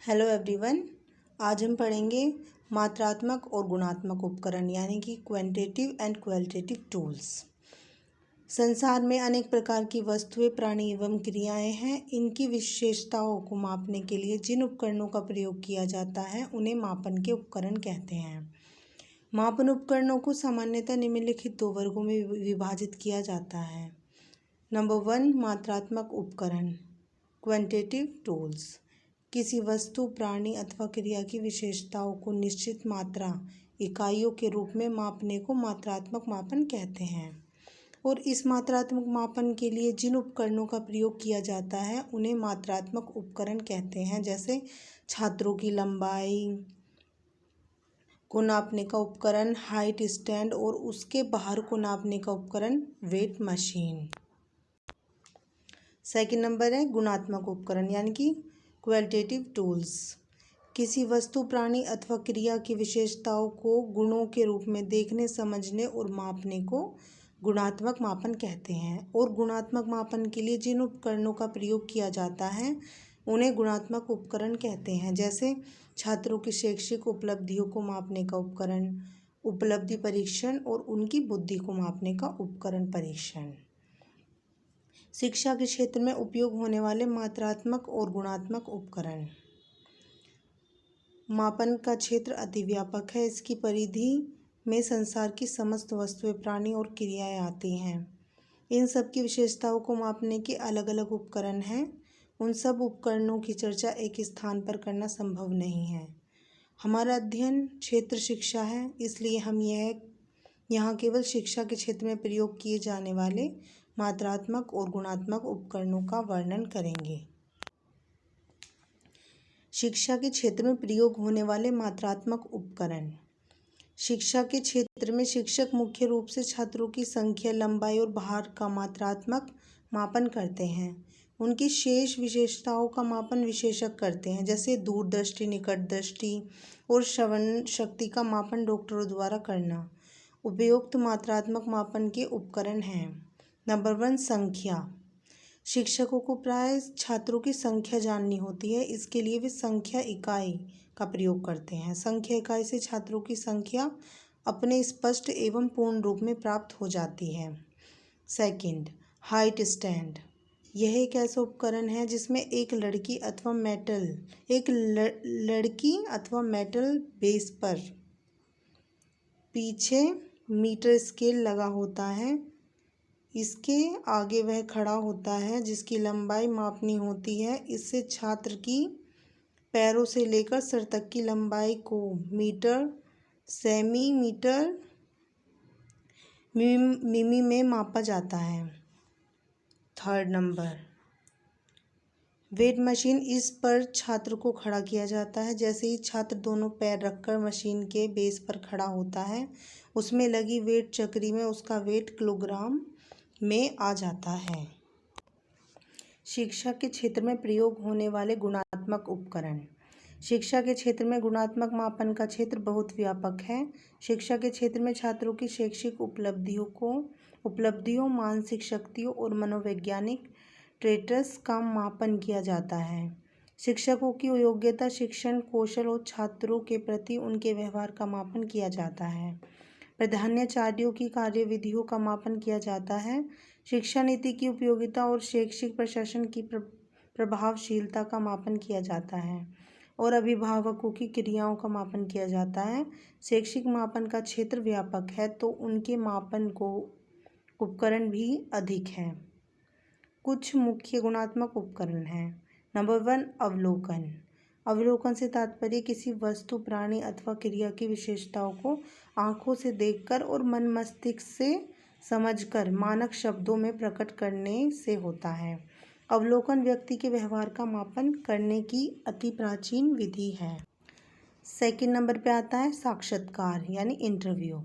Hello everyone. आज हम पढ़ेंगे मात्रात्मक और गुणात्मक उपकरण यानी कि क्वांटिटेटिव एंड क्वालिटेटिव टूल्स। संसार में अनेक प्रकार की वस्तुएं, प्राणी एवं क्रियाएं हैं। इनकी विशेषताओं को मापने के लिए जिन उपकरणों का प्रयोग किया जाता है उन्हें मापन के उपकरण कहते हैं। मापन उपकरणों को सामान्यतः निम्नलिखित दो वर्गों में विभाजित किया जाता है। नंबर 1, मात्रात्मक उपकरण क्वांटिटेटिव टूल्स। किसी वस्तु, प्राणी अथवा क्रिया की विशेषताओं को निश्चित मात्रा इकाइयों के रूप में मापने को मात्रात्मक मापन कहते हैं। और इस मात्रात्मक मापन के लिए जिन उपकरणों का प्रयोग किया जाता है उन्हें मात्रात्मक उपकरण कहते हैं। जैसे छात्रों की लंबाई को नापने का उपकरण हाइट स्टैंड और उसके बाहर को नापने का उपकरण वेट मशीन। सेकंड नंबर है गुणात्मक उपकरण यानी कि क्वालिटेटिव टूल्स। किसी वस्तु, प्राणी अथवा क्रिया की विशेषताओं को गुणों के रूप में देखने, समझने और मापने को गुणात्मक मापन कहते हैं। और गुणात्मक मापन के लिए जिन उपकरणों का प्रयोग किया जाता है उन्हें गुणात्मक उपकरण कहते हैं। जैसे छात्रों की शैक्षिक उपलब्धियों को मापने का उपकरण उपलब्धि परीक्षण और उनकी बुद्धि को मापने का उपकरण परीक्षण। शिक्षा के क्षेत्र में उपयोग होने वाले मात्रात्मक और गुणात्मक उपकरण। मापन का क्षेत्र अति व्यापक है। इसकी परिधि में संसार की समस्त वस्तुएं, प्राणी और क्रियाएं आती हैं। इन सब की विशेषताओं को मापने के अलग अलग उपकरण हैं। उन सब उपकरणों की चर्चा एक स्थान पर करना संभव नहीं है। हमारा अध्ययन क्षेत्र शिक्षा है, इसलिए हम यहाँ केवल शिक्षा के क्षेत्र में प्रयोग किए जाने वाले मात्रात्मक और गुणात्मक उपकरणों का वर्णन करेंगे। शिक्षा के क्षेत्र में प्रयोग होने वाले मात्रात्मक उपकरण। शिक्षा के क्षेत्र में शिक्षक मुख्य रूप से छात्रों की संख्या, लंबाई और भार का मात्रात्मक मापन करते हैं। उनकी शेष विशेषताओं का मापन विशेषज्ञ करते हैं। जैसे दूरदृष्टि, निकट दृष्टि और श्रवण शक्ति का मापन डॉक्टरों द्वारा करना। उपयुक्त मात्रात्मक मापन के उपकरण हैं। नंबर 1, संख्या। शिक्षकों को प्राय छात्रों की संख्या जाननी होती है। इसके लिए वे संख्या इकाई का प्रयोग करते हैं। संख्या इकाई से छात्रों की संख्या अपने स्पष्ट एवं पूर्ण रूप में प्राप्त हो जाती है। Second, height stand. यह एक ऐसा उपकरण है जिसमें एक लड़की अथवा मेटल बेस पर पीछे मीटर स्केल लगा होता है। इसके आगे वह खड़ा होता है जिसकी लंबाई मापनी होती है। इससे छात्र की पैरों से लेकर सिर तक की लंबाई को मीटर, सेमीमीटर, मिमी में मापा जाता है। Third number, weight machine. इस पर छात्र को खड़ा किया जाता है। जैसे ही छात्र दोनों पैर रखकर मशीन के बेस पर खड़ा होता है, उसमें लगी वेट चक्री में उसका वेट किलोग्राम में आ जाता है। शिक्षा के क्षेत्र में प्रयोग होने वाले गुणात्मक उपकरण। शिक्षा के क्षेत्र में गुणात्मक मापन का क्षेत्र बहुत व्यापक है। शिक्षा के क्षेत्र में छात्रों की शैक्षिक उपलब्धियों, मानसिक शक्तियों और मनोवैज्ञानिक ट्रेट्स का मापन किया जाता है। शिक्षकों की योग्यता, शिक्षण कौशल और छात्रों के प्रति उनके व्यवहार का मापन किया जाता है। प्रधानाचार्यों की कार्यविधियों का मापन किया जाता है। शिक्षा नीति की उपयोगिता और शैक्षिक प्रशासन की प्रभावशीलता का मापन किया जाता है। और अभिभावकों की क्रियाओं का मापन किया जाता है। शैक्षिक मापन का क्षेत्र व्यापक है तो उनके मापन को उपकरण भी अधिक हैं। कुछ मुख्य गुणात्मक उपकरण हैं। नंबर 1, अवलोकन। अवलोकन से तात्पर्य किसी वस्तु, प्राणी अथवा क्रिया की विशेषताओं को आँखों से देखकर और मन मस्तिष्क से समझकर मानक शब्दों में प्रकट करने से होता है। अवलोकन व्यक्ति के व्यवहार का मापन करने की अति प्राचीन विधि है। सेकंड नंबर पे आता है साक्षात्कार यानी इंटरव्यू।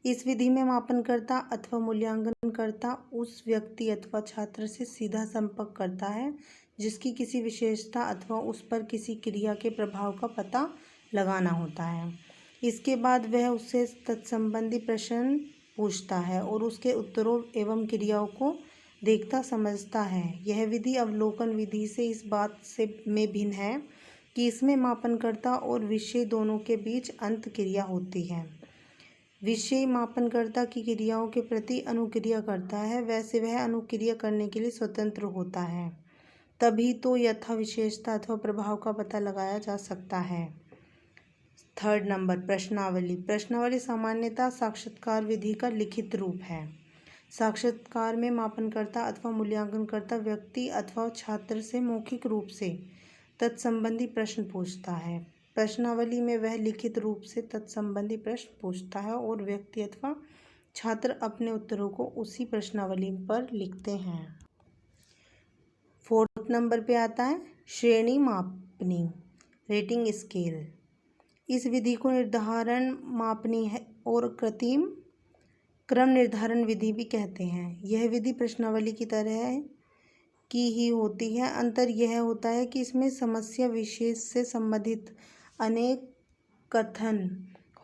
इस विधि में मापनकर्ता अथवा मूल्यांकनकर्ता उस व्यक्ति अथवा छात्र से सीधा संपर्क करता है जिसकी किसी विशेषता अथवा उस पर किसी क्रिया के प्रभाव का पता लगाना होता है। इसके बाद वह उससे तत्संबंधी प्रश्न पूछता है और उसके उत्तरों एवं क्रियाओं को देखता समझता है। यह विधि अवलोकन विधि से इस बात से में भिन्न है कि इसमें मापनकर्ता और विषय दोनों के बीच अंत क्रिया होती है। विषय मापनकर्ता की क्रियाओं के प्रति अनुक्रिया करता है, वैसे वह अनुक्रिया करने के लिए स्वतंत्र होता है, तभी तो यथा विशेषता अथवा प्रभाव का पता लगाया जा सकता है। 3rd नंबर, प्रश्नावली। प्रश्नावली सामान्यतः साक्षात्कार विधि का लिखित रूप है। साक्षात्कार में मापनकर्ता अथवा मूल्यांकनकर्ता व्यक्ति अथवा छात्र से मौखिक रूप से तत्संबंधी प्रश्न पूछता है। प्रश्नावली में वह लिखित रूप से तत्संबंधी प्रश्न पूछता है और व्यक्ति अथवा छात्र अपने उत्तरों को उसी प्रश्नावली पर लिखते हैं। 4th नंबर पे आता है श्रेणी मापनी, रेटिंग स्केल। इस विधि को निर्धारण मापनी है और कृत्रिम क्रम निर्धारण विधि भी कहते हैं। यह विधि प्रश्नावली की तरह की ही होती है। अंतर यह होता है कि इसमें समस्या विशेष से संबंधित अनेक कथन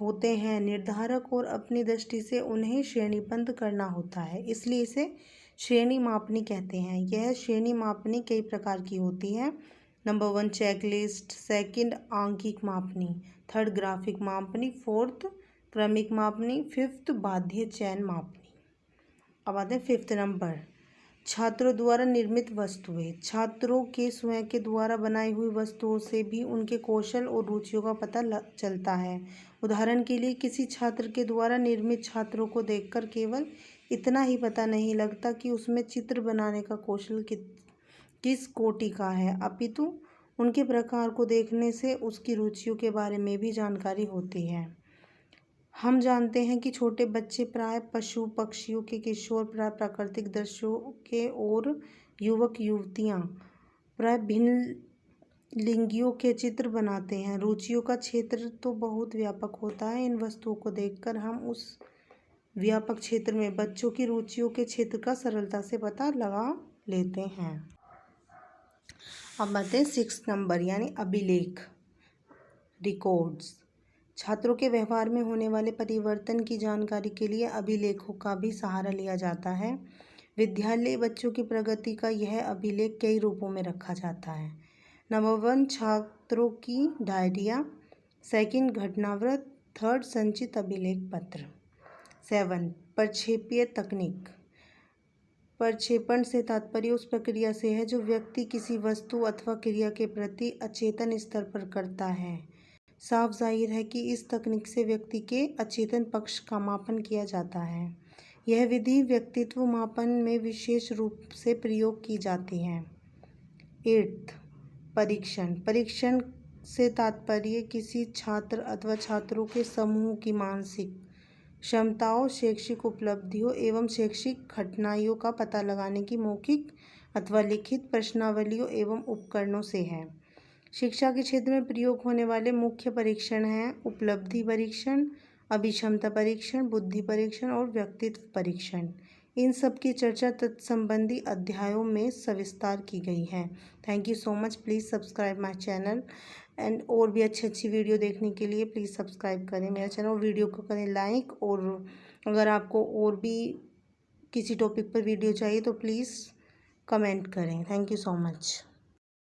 होते हैं। निर्धारक और अपनी दृष्टि से उन्हें श्रेणीबद्ध करना होता है, इसलिए इसे श्रेणी मापनी कहते हैं। यह श्रेणी मापनी कई प्रकार की होती है। नंबर 1 चेकलिस्ट, 2nd आंकिक मापनी, 3rd ग्राफिक मापनी, 4th क्रमिक मापनी, 5th बाध्य चयन मापनी। अब आते हैं 5th नंबर, छात्रों द्वारा निर्मित वस्तुएं। छात्रों के स्वयं के द्वारा बनाई हुई वस्तुओं से भी उनके कौशल और रुचियों का पता चलता है। उदाहरण के लिए किसी छात्र के द्वारा निर्मित छात्रों को देखकर केवल इतना ही पता नहीं लगता कि उसमें चित्र बनाने का कौशल किस कोटि का है, अपितु उनके प्रकार को देखने से उसकी रुचियों के बारे में भी जानकारी होती है। हम जानते हैं कि छोटे बच्चे प्राय पशु पक्षियों के, किशोर प्राय प्राकृतिक दृश्यों के और युवक युवतियां प्राय भिन्न लिंगियों के चित्र बनाते हैं। रुचियों का क्षेत्र तो बहुत व्यापक होता है। इन वस्तुओं को देखकर हम उस व्यापक क्षेत्र में बच्चों की रुचियों के क्षेत्र का सरलता से पता लगा लेते हैं। अब आते हैं 6th नंबर यानी अभिलेख, रिकॉर्ड्स। छात्रों के व्यवहार में होने वाले परिवर्तन की जानकारी के लिए अभिलेखों का भी सहारा लिया जाता है। विद्यालय बच्चों की प्रगति का यह अभिलेख कई रूपों में रखा जाता है। नंबर 1 छात्रों की डायरिया, 2nd घटनावृत्त, 3rd संचित अभिलेख पत्र। 7 प्रक्षेपीय तकनीक। प्रक्षेपण से तात्पर्य उस प्रक्रिया से है जो व्यक्ति किसी वस्तु अथवा क्रिया के प्रति अचेतन स्तर पर करता है। साफ जाहिर है कि इस तकनीक से व्यक्ति के अचेतन पक्ष का मापन किया जाता है। यह विधि व्यक्तित्व मापन में विशेष रूप से प्रयोग की जाती है। 8th परीक्षण। परीक्षण से तात्पर्य किसी छात्र अथवा छात्रों के समूह की मानसिक क्षमताओं, शैक्षिक उपलब्धियों एवं शैक्षिक कठिनाइयों का पता लगाने की मौखिक अथवा लिखित प्रश्नावलियों एवं उपकरणों से है। शिक्षा के क्षेत्र में प्रयोग होने वाले मुख्य परीक्षण हैं उपलब्धि परीक्षण, अभिक्षमता परीक्षण, बुद्धि परीक्षण और व्यक्तित्व परीक्षण। इन सब की चर्चा तत्संबंधी अध्यायों में सविस्तार की गई है। Thank you so much. Please subscribe my channel and और भी अच्छी वीडियो देखने के लिए प्लीज़ सब्सक्राइब करें मेरा चैनल और वीडियो को करें लाइक। और अगर आपको और भी किसी टॉपिक पर वीडियो चाहिए तो प्लीज़ कमेंट करें। Thank you so much.